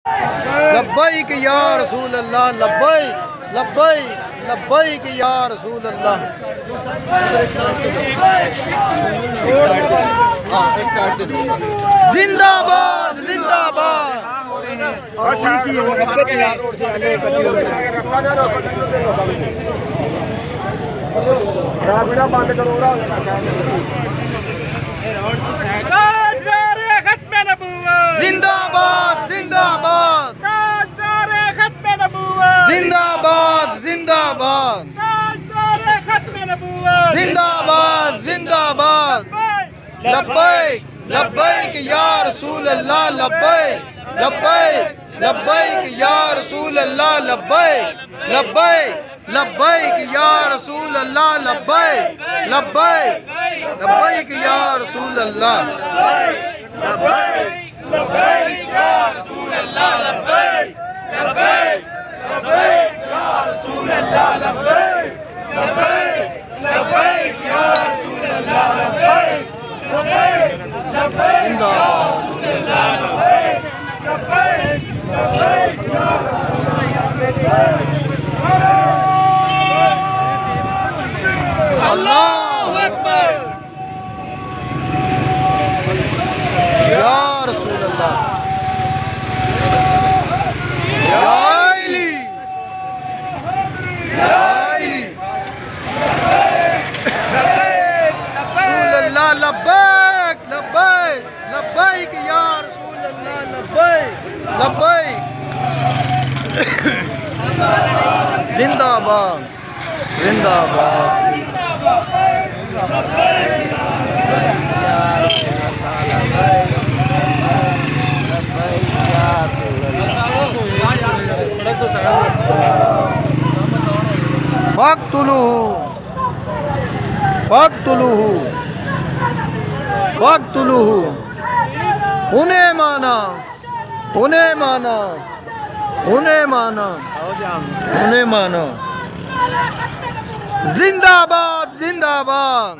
लब्बैक या रसूल अल्लाह, लब्बैक लब्बैक लब्बैक या रसूल अल्लाह। जिंदाबाद जिंदाबाद। बंद करो। जिंदाबाद जिंदाबाद जिंदाबाद जिंदाबाद जिंदाबाद जिंदाबाद। लब्बैक लब्बैक या रसूल अल्लाह, लब्बैक लब्बैक लब्बैक या रसूल अल्लाह, लब्बैक लब्बैक लब्बैक या रसूल अल्लाह, लब्बैक लब्बैक लब्बैक या रसूल अल्लाह, लब्बैक लब्बैक या रसूल अल्लाह, लब्बैक लब्बैक लब्बैक या रसूल अल्लाह, लब्बैक लब्बैक लब्बैक या रसूल अल्लाह, लब्बैक लब्बैक लब्बैक या रसूल अल्लाह, लब्बैक लब्बैक लब्बैक या रसूल अल्लाह। अल्लाहु अकबर या रसूल अल्लाह, या अली या अली रसूल अल्लाह, लब्बैक लब्बैक लब्बैक या रसूल अल्लाह, लब्बैक लब्बैक। जिंदाबाद जिंदाबाद। फक़्तुलूहु फक़्तुलूहु फक़्तुलूहु। उन्हें माना उन्हें माना उन्हें माना उन्हें माना। जिंदाबाद जिंदाबाद।